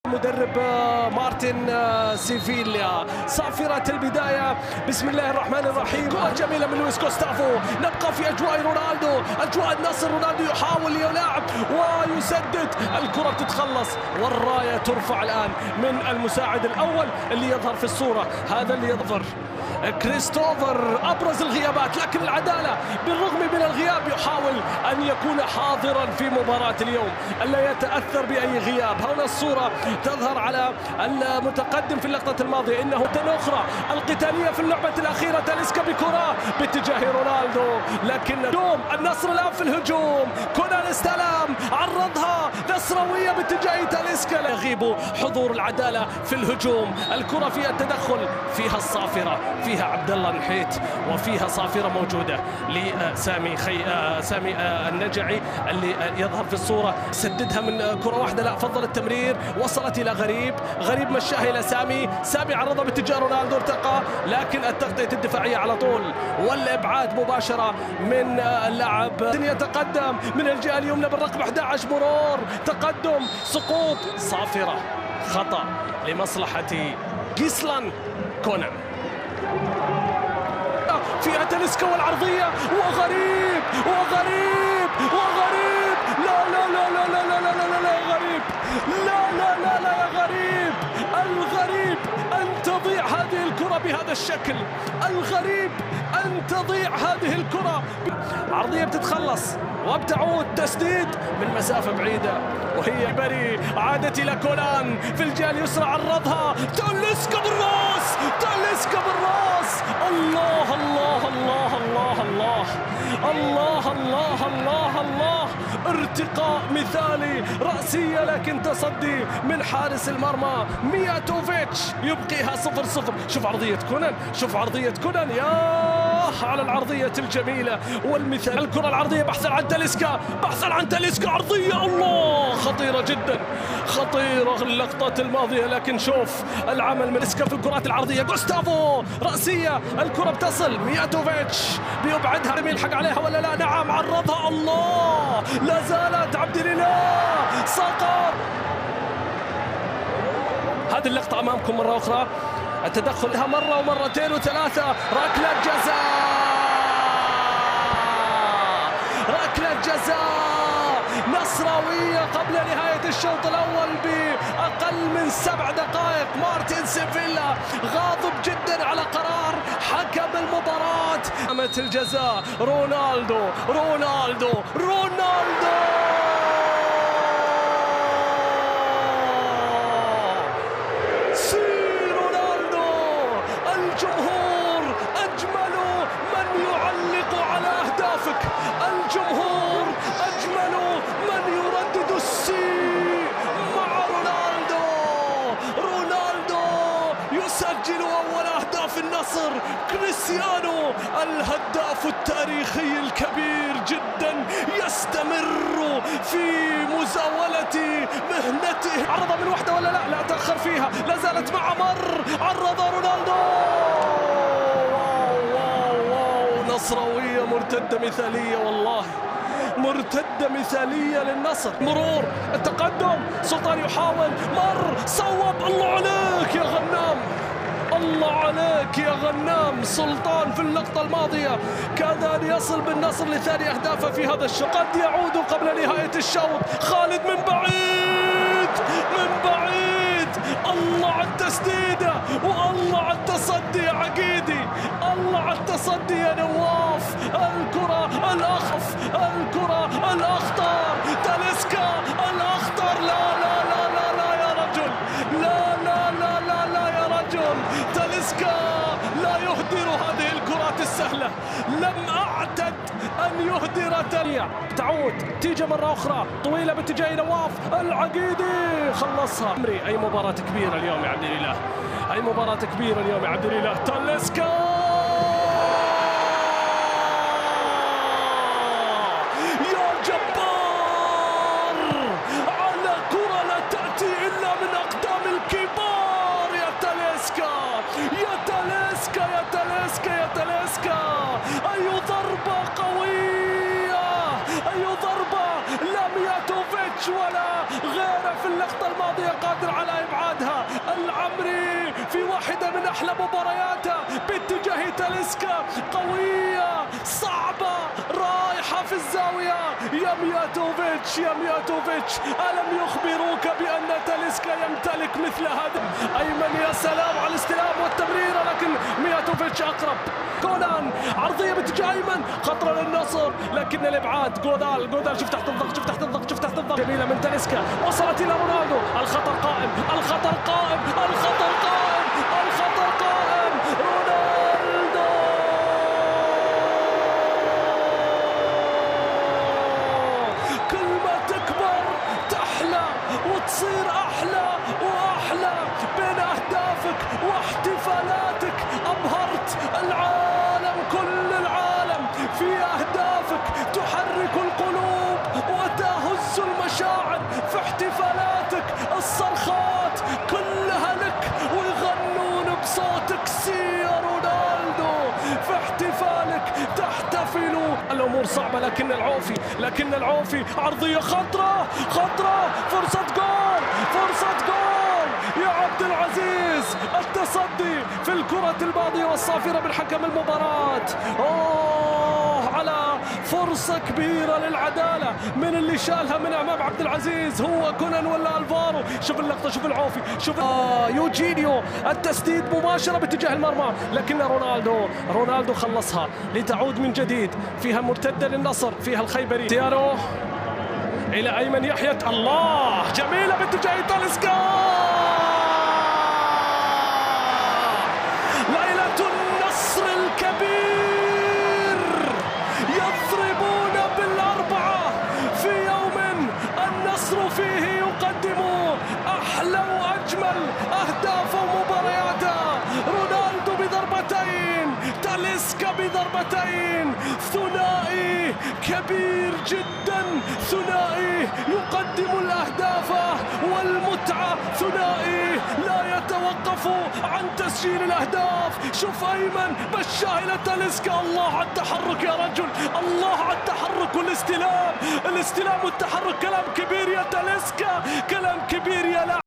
مدرب مارتن سيفيليا. صافرة البداية، بسم الله الرحمن الرحيم. كرة جميلة من لويس جوستافو. نبقى في أجواء رونالدو، أجواء النصر. رونالدو يحاول يلاعب ويسدد، الكرة بتتخلص والراية ترفع الآن من المساعد الأول اللي يظهر في الصورة. هذا اللي يظهر كريستوفر، أبرز الغيابات، لكن العدالة بالرغم من الغياب يحاول أن يكون حاضرا في مباراة اليوم، ألا يتأثر بأي غياب. هنا الصورة تظهر على المتقدم في اللقطة الماضية، إنه أخرى القتالية في اللعبة الأخيرة. تاليسكا بكرة باتجاه رونالدو، لكن دوم النصر الآن في الهجوم. كونان استلم، عرضها نصراوية باتجاه تاليسكا. يغيب حضور العدالة في الهجوم. الكرة فيها التدخل، فيها الصافرة، فيها عبد الله نحيت، وفيها صافرة موجودة لسامي سامي النجعي اللي يظهر في الصورة. سددها من كرة واحدة، لا، فضل التمرير، وصلت إلى غريب مشاها إلى سامي عرضها باتجاه رونالدو، ارتقى، لكن التغطية الدفاعية على طول والإبعاد مباشرة من اللاعب. يتقدم من الجهة اليمنى بالرقم 11، مرور، تقدم، سقوط، صافرة، خطأ لمصلحة جيسلان كونان. فيها تاليسكا والعرضية، وغريب لا يا غريب، لا يا غريب. الغريب أن تضيع هذه الكرة بهذا الشكل، الغريب أن تضيع هذه الكرة. عرضية بتتخلص وبتعود، تسديد من مسافة بعيدة، وهي بري، عادت إلى كولان في الجهة اليسرى، عرضها تاليسكا بالراس. الله الله الله الله الله الله الله الله الله. ارتقاء مثالي، رأسية، لكن تصدي من حارس المرمى مياتوفيتش يبقيها 0-0. شوف عرضية كونان، يا على العرضية الجميلة والمثال. الكرة العرضية بحثا عن تاليسكا، عرضية، الله، خطيرة جدا، خطيرة اللقطات الماضية. لكن شوف العمل من تاليسكا في الكرات العرضية. جوستافو، رأسية، الكرة بتصل، مياتوفيتش بيبعدها، يلحق عليها ولا لا؟ نعم، عرضها، الله، لا زالت عبد الإله، سقط. هذه اللقطة أمامكم مرة أخرى، التدخل لها مرة ومرتين وثلاثة. ركلة جزاء نصراوية قبل نهاية الشوط الأول بأقل من 7 دقائق. مارتن سيفيلا غاضب جدا على قرار حكم المباراة. قامت الجزاء، رونالدو الجمهور أجمل من يعلق على أهدافك، الجمهور أجمل من يردد السي مع رونالدو يسجل أول أهداف النصر. كريستيانو الهداف التاريخي الكبير جدا يستمر في مزاولة مهنته. عرضها من وحده ولا لا تأخر فيها، لا زالت مع عرضها رونالدو، واو، نصراوية مرتدة مثالية، والله مرتدة مثالية للنصر. مرور، التقدم، سلطان يحاول، صوب، الله عليك يا غنام، الله عليك يا غنام. سلطان في اللقطة الماضية كاد أن يصل بالنصر لثاني أهدافه في هذا الشوط، قد يعود قبل نهاية الشوط. خالد من بعيد، الله على التسديدة، والله على التصدي يا عقيدي، الله على التصدي يا نواف. الكرة الأخطر، تاليسكا الأخطر، لا يا رجل، لا يا رجل. تاليسكا لا يهدر هذه الكرات السهلة، لم أعتد أن يهدر. تعود، تيجي مرة أخرى طويلة باتجاه نواف، العقيدي خلصها. أي مباراة كبيرة اليوم يا عبد الإله، أي مباراة كبيرة اليوم يا عبد الإله. تاليسكا يا جبار، على كرة لا تأتي إلا من أقدام الكبار. يا تاليسكا، أي ضربة قوية، أي ضربة، لا مياتوفيتش ولا غيره في اللقطة الماضية قادر على إبعادها. العمري في واحدة من أحلى مبارياته باتجاه تاليسكا، قوية صعبة رايحة في الزاوية. يا مياتوفيتش يا مياتوفيتش، ألم يخبروك بأن تاليسكا يمتلك مثل هذا؟ أيمن يا سلام على الاستلام والتمريرة، لكن مياتوفيتش أقرب. كونان عرضية باتجاه أيمن، خطرة للنصر لكن الإبعاد. جودال شوف تحت الضغط، شوف تحت الضغط، شوف تحت الضغط. جميلة من تاليسكا، وصلت إلى رونالدو. الخطر قائم، الخطر قائم، الخطر قائم، الخطر قائم. رونالدو كل ما تكبر تحلى وتصير أحلى وأحلى. بين أهدافك واحتفالاتك أبهرت العالم، كل العالم في أهدافك تحرك القلوب وتهز المشاعر. في احتفالاتك الصرخات كلها لك ويغنون بصوتك سي يا رونالدو. في احتفالك تحتفل. الأمور صعبة لكن العوفي عرضية خطرة، فرصة جول، فرصة جول يا عبد العزيز. التصدي في الكرة الماضية والصافرة من حكم المباراة. على فرصة كبيرة للعدالة من اللي شالها من أمام عبد العزيز، هو كونان ولا ألفارو؟ شوف اللقطة، شوف العوفي، شوف يوجينيو. التسديد مباشرة باتجاه المرمى، لكن رونالدو خلصها لتعود من جديد. فيها مرتدة للنصر، فيها الخيبري. تيارو إلى أيمن يحيى، الله جميلة باتجاه تاليسكا. ليلة النصر الكبير، يضربون بالأربعة في يوم النصر فيه يقدم أحلى وأجمل أهداف ومبارياته. رونالدو بضربتين، تاليسكا بضربتين، ثنائي كبير جدا، ثنائي يقدم الأهداف والمتعة، ثنائي لا يتوقف عن تسجيل الأهداف. شوف أيمن بشاه إلى تاليسكا، الله على التحرك يا رجل، الله على التحرك والاستلام والتحرك. كلام كبير يا تاليسكا، كلام كبير يا لاعب.